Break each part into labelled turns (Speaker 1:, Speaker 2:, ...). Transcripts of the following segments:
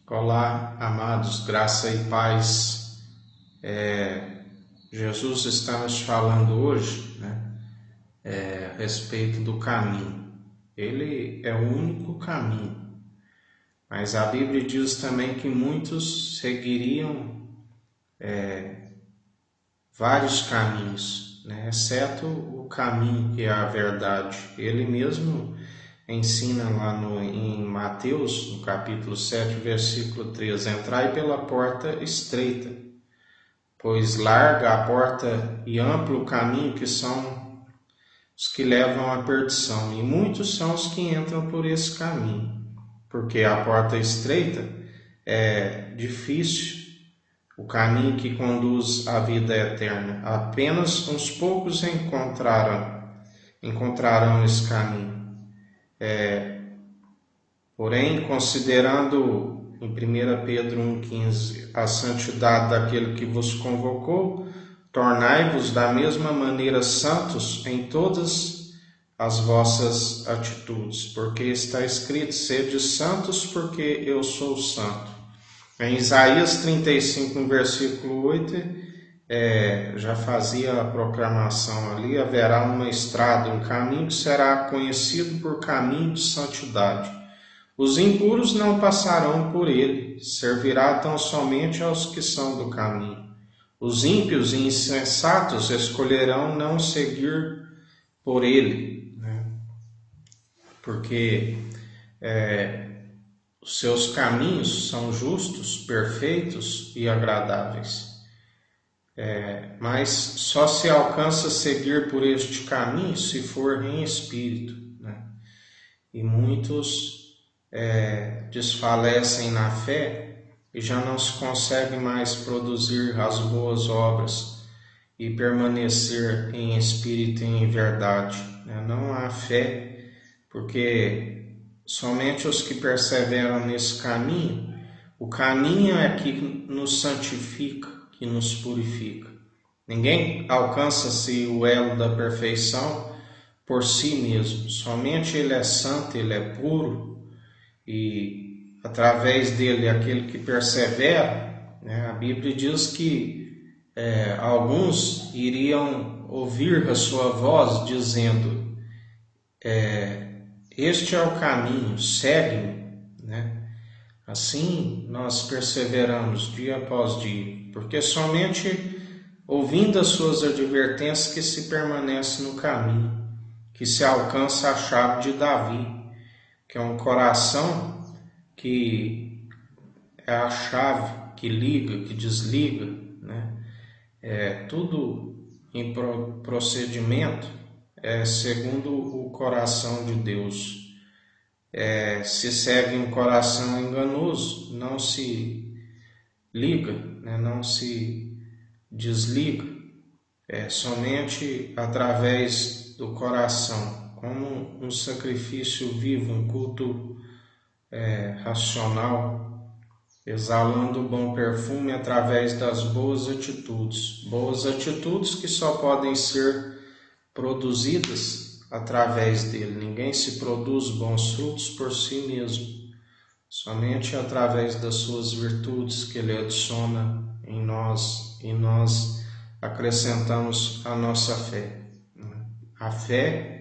Speaker 1: Olá, amados, graça e paz. Jesus está nos falando hoje, a respeito do caminho. Ele é o único caminho, mas a Bíblia diz também que muitos seguiriam vários caminhos, exceto o caminho que é a verdade. Ele mesmo ensina lá em Mateus, no capítulo 7, versículo 3, entrai pela porta estreita, pois larga a porta e amplo o caminho que são os que levam à perdição, e muitos são os que entram por esse caminho, porque a porta estreita é difícil, o caminho que conduz à vida eterna. Apenas uns poucos encontrarão esse caminho. Porém, considerando em 1 Pedro 1,15 a santidade daquele que vos convocou, tornai-vos da mesma maneira santos em todas as vossas atitudes, porque está escrito, sede santos porque eu sou santo. Em Isaías 35, no versículo 8, já fazia a proclamação ali, haverá uma estrada, um caminho que será conhecido por caminho de santidade. Os impuros não passarão por ele, servirá tão somente aos que são do caminho. Os ímpios e insensatos escolherão não seguir por ele, porque os seus caminhos são justos, perfeitos e agradáveis. Mas só se alcança seguir por este caminho se for em espírito. E muitos desfalecem na fé e já não se consegue mais produzir as boas obras e permanecer em espírito e em verdade. Não há fé, porque somente os que perseveram nesse caminho, o caminho é que nos santifica, que nos purifica. Ninguém alcança-se o elo da perfeição por si mesmo, somente ele é santo, ele é puro, e através dele, aquele que persevera, a Bíblia diz que alguns iriam ouvir a sua voz dizendo, este é o caminho, segue-me. Assim nós perseveramos dia após dia, porque somente ouvindo as suas advertências que se permanece no caminho, que se alcança a chave de Davi, que é um coração que é a chave que liga, que desliga, tudo em procedimento segundo o coração de Deus. Se segue um coração enganoso, não se liga, não se desliga, somente através do coração, como um sacrifício vivo, um culto racional, exalando o bom perfume através das boas atitudes que só podem ser produzidas através dele. Ninguém se produz bons frutos por si mesmo, somente através das suas virtudes que ele adiciona em nós, e nós acrescentamos a nossa fé. A fé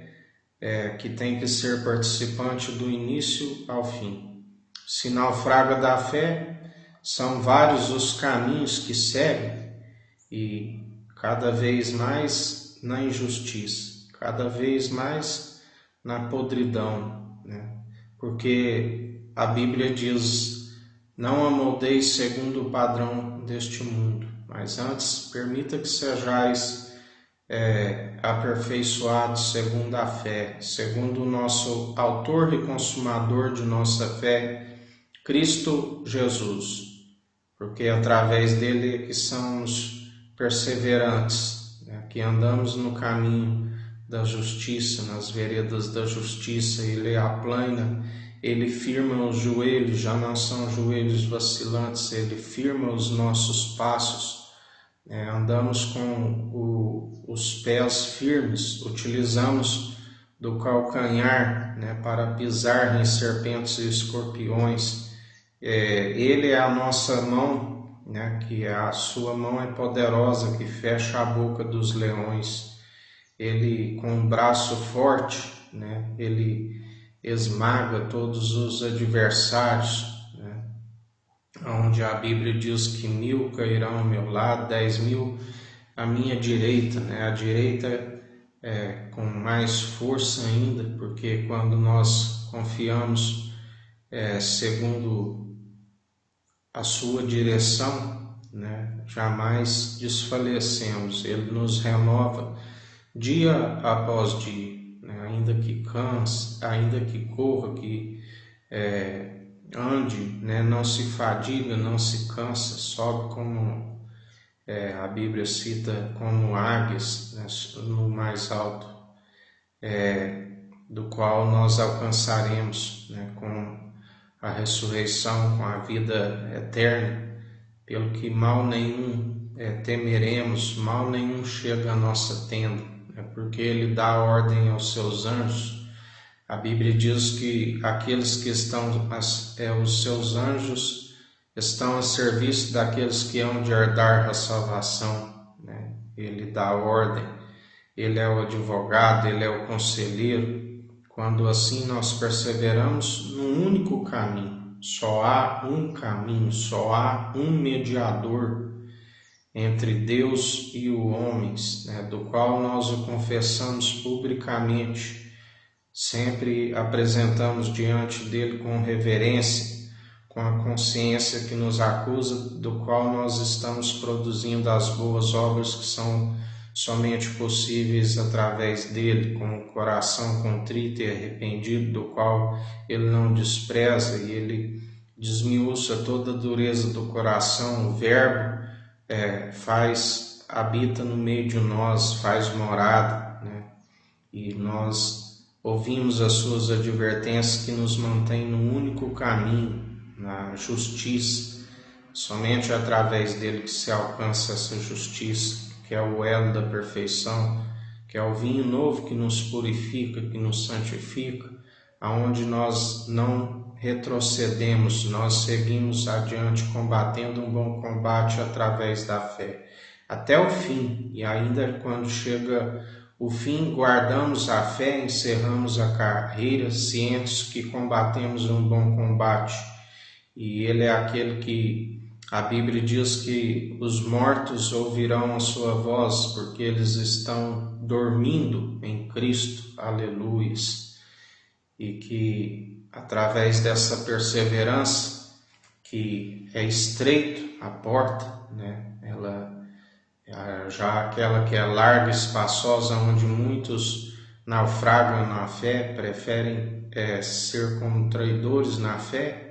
Speaker 1: que tem que ser participante do início ao fim. Se naufraga da fé, são vários os caminhos que segue, e cada vez mais na injustiça, cada vez mais na podridão, porque a Bíblia diz, não amoldeis segundo o padrão deste mundo, mas antes permita que sejais aperfeiçoados segundo a fé, segundo o nosso autor e consumador de nossa fé, Cristo Jesus, porque através dele é que somos perseverantes, que andamos no caminho da justiça, nas veredas da justiça. Ele aplana, ele firma os joelhos, já não são joelhos vacilantes, ele firma os nossos passos. Andamos com os pés firmes, utilizamos do calcanhar para pisar em serpentes e escorpiões. Ele é a nossa mão, né? Que a sua mão é poderosa, que fecha a boca dos leões. Ele, com um braço forte, né? Ele esmaga todos os adversários, né? Onde a Bíblia diz que 1000 cairão ao meu lado, 10.000 à minha direita, né? A direita com mais força ainda, porque quando nós confiamos segundo a sua direção, né, jamais desfalecemos. Ele nos renova dia após dia, né, ainda que canse, ainda que corra, que ande, né, não se fadiga, não se cansa, sobe como a Bíblia cita como águias, né, no mais alto, do qual nós alcançaremos, né, com a ressurreição, com a vida eterna, pelo que mal nenhum temeremos, mal nenhum chega à nossa tenda, né, porque Ele dá ordem aos seus anjos. A Bíblia diz que aqueles que estão, os seus anjos estão a serviço daqueles que hão de herdar a salvação, né? Ele dá ordem, Ele é o advogado, Ele é o conselheiro. Quando assim nós perseveramos num único caminho, só há um caminho, só há um mediador entre Deus e os homens, né? Do qual nós o confessamos publicamente, sempre apresentamos diante dele com reverência, com a consciência que nos acusa, do qual nós estamos produzindo as boas obras que são somente possíveis através dele, com o coração contrito e arrependido, do qual ele não despreza e ele desmiuça toda a dureza do coração. O Verbo habita no meio de nós, faz morada, né? E nós ouvimos as suas advertências que nos mantêm no único caminho, na justiça. Somente através dele que se alcança essa justiça, que é o elo da perfeição, que é o vinho novo que nos purifica, que nos santifica, aonde nós não retrocedemos, nós seguimos adiante combatendo um bom combate através da fé, até o fim. E ainda quando chega o fim, guardamos a fé, encerramos a carreira, cientes que combatemos um bom combate. E ele é aquele que a Bíblia diz que os mortos ouvirão a sua voz, porque eles estão dormindo em Cristo, aleluias. E que através dessa perseverança, que é estreito a porta, né? Já aquela que é larga e espaçosa, onde muitos naufragam na fé, preferem ser como traidores na fé,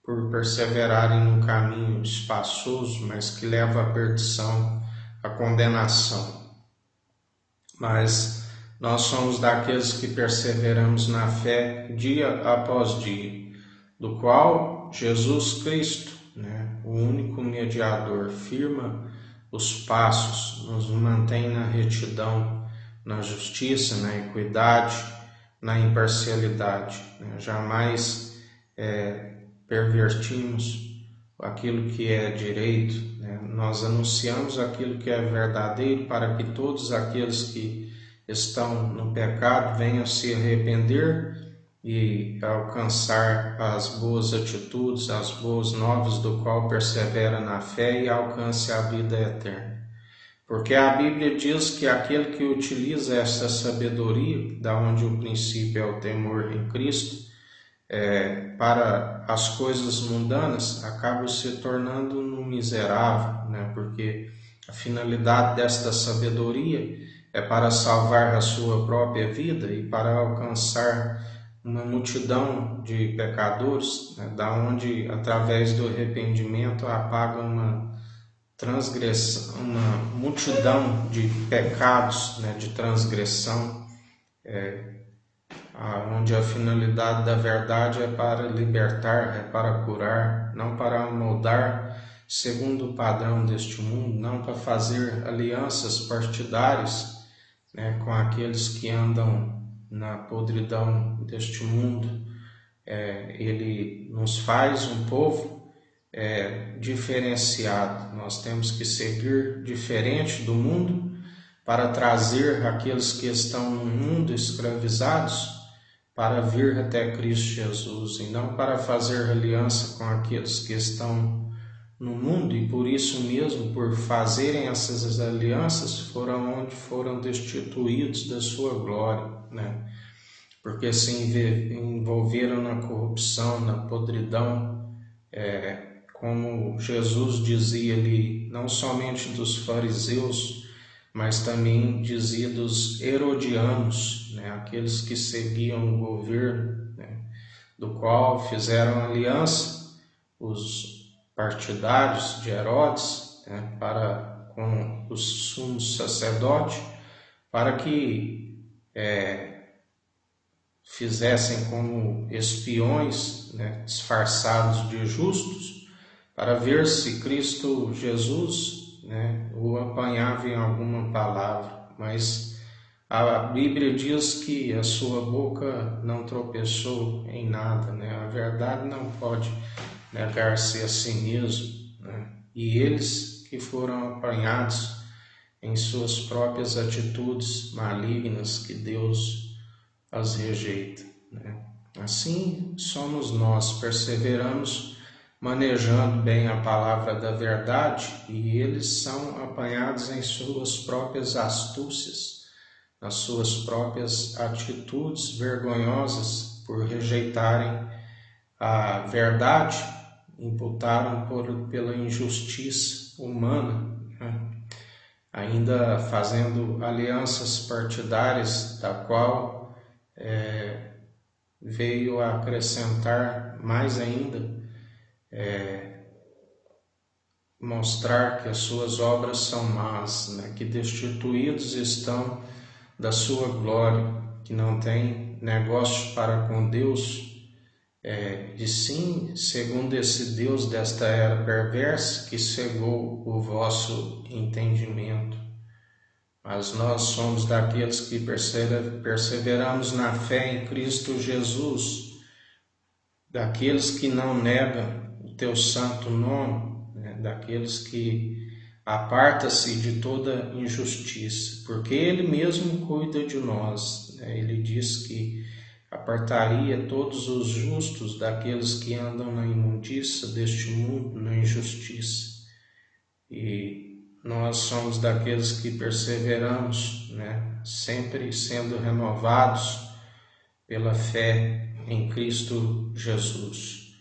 Speaker 1: por perseverarem num caminho espaçoso, mas que leva à perdição, à condenação. Mas nós somos daqueles que perseveramos na fé dia após dia, do qual Jesus Cristo, né, o único mediador, firma os passos, nos mantém na retidão, na justiça, na equidade, na imparcialidade, né? Jamais pervertimos aquilo que é direito, né? Nós anunciamos aquilo que é verdadeiro para que todos aqueles que estão no pecado venham se arrepender e alcançar as boas atitudes, as boas novas, do qual persevera na fé e alcance a vida eterna. Porque a Bíblia diz que aquele que utiliza essa sabedoria, da onde o princípio é o temor em Cristo, para as coisas mundanas, acaba se tornando um miserável, né? Porque a finalidade desta sabedoria é para salvar a sua própria vida e para alcançar uma multidão de pecadores, né, da onde, através do arrependimento, apaga uma transgressão, uma multidão de pecados, né, de transgressão, onde a finalidade da verdade é para libertar, é para curar, não para moldar segundo o padrão deste mundo, não para fazer alianças partidárias, né, com aqueles que andam na podridão deste mundo, ele nos faz um povo diferenciado. Nós temos que seguir diferente do mundo para trazer aqueles que estão no mundo escravizados para vir até Cristo Jesus, e não para fazer aliança com aqueles que estão no mundo, e por isso mesmo, por fazerem essas alianças, foram onde foram destituídos da sua glória, né? Porque se envolveram na corrupção, na podridão, como Jesus dizia ali, não somente dos fariseus, mas também dizia dos herodianos, né? Aqueles que seguiam o governo, né? Do qual fizeram aliança os partidários de Herodes, né? Com os sumos sacerdotes, para que fizessem como espiões, né? Disfarçados de justos, para ver se Cristo Jesus, né? O apanhava em alguma palavra. Mas a Bíblia diz que a sua boca não tropeçou em nada, né? A verdade não pode negar-se a si mesmo, né? E eles que foram apanhados em suas próprias atitudes malignas, que Deus as rejeita, né? Assim somos nós, perseveramos manejando bem a palavra da verdade, e eles são apanhados em suas próprias astúcias, nas suas próprias atitudes vergonhosas por rejeitarem a verdade, imputaram pela injustiça humana, né? Ainda fazendo alianças partidárias, da qual veio a acrescentar mais ainda, mostrar que as suas obras são más, né? Que destituídos estão da sua glória, que não tem negócio para com Deus, e sim, segundo esse Deus desta era perversa, que cegou o vosso entendimento. Mas nós somos daqueles que perseveramos na fé em Cristo Jesus, daqueles que não negam o teu santo nome, né? Daqueles que aparta-se de toda injustiça, porque Ele mesmo cuida de nós, né? Ele diz que apartaria todos os justos daqueles que andam na imundícia deste mundo, na injustiça. E nós somos daqueles que perseveramos, né? Sempre sendo renovados pela fé em Cristo Jesus.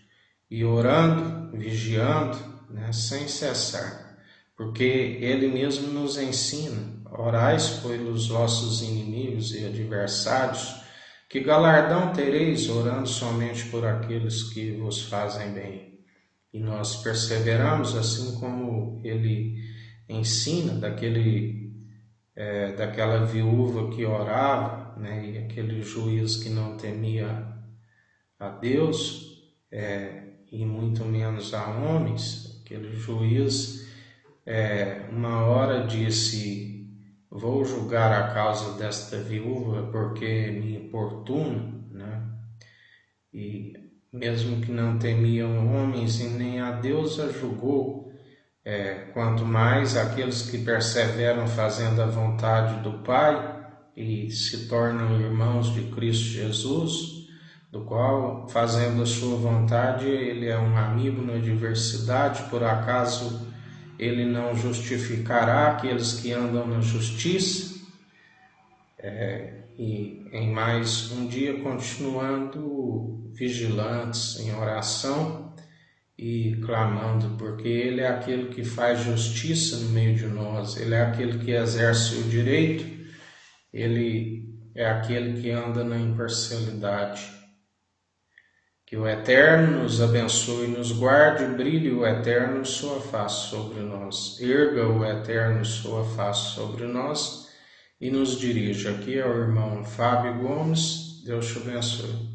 Speaker 1: E orando, vigiando, né? Sem cessar. Porque Ele mesmo nos ensina: orais pelos vossos inimigos e adversários, que galardão tereis orando somente por aqueles que vos fazem bem. E nós perseveramos, assim como Ele ensina, daquela viúva que orava, né? E aquele juiz que não temia a Deus, e muito menos a homens. Aquele juiz, uma hora disse: vou julgar a causa desta viúva porque me importuna, né? E mesmo que não temiam homens e nem a Deus, a julgou. Quanto mais aqueles que perseveram fazendo a vontade do Pai e se tornam irmãos de Cristo Jesus, do qual, fazendo a sua vontade, Ele é um amigo na adversidade. Por acaso Ele não justificará aqueles que andam na justiça? E em mais um dia, continuando vigilantes em oração e clamando, porque Ele é aquele que faz justiça no meio de nós, Ele é aquele que exerce o direito, Ele é aquele que anda na imparcialidade. Que o Eterno nos abençoe e nos guarde, brilhe o Eterno sua face sobre nós, erga o Eterno sua face sobre nós e nos dirija. Aqui é o irmão Fábio Gomes. Deus te abençoe.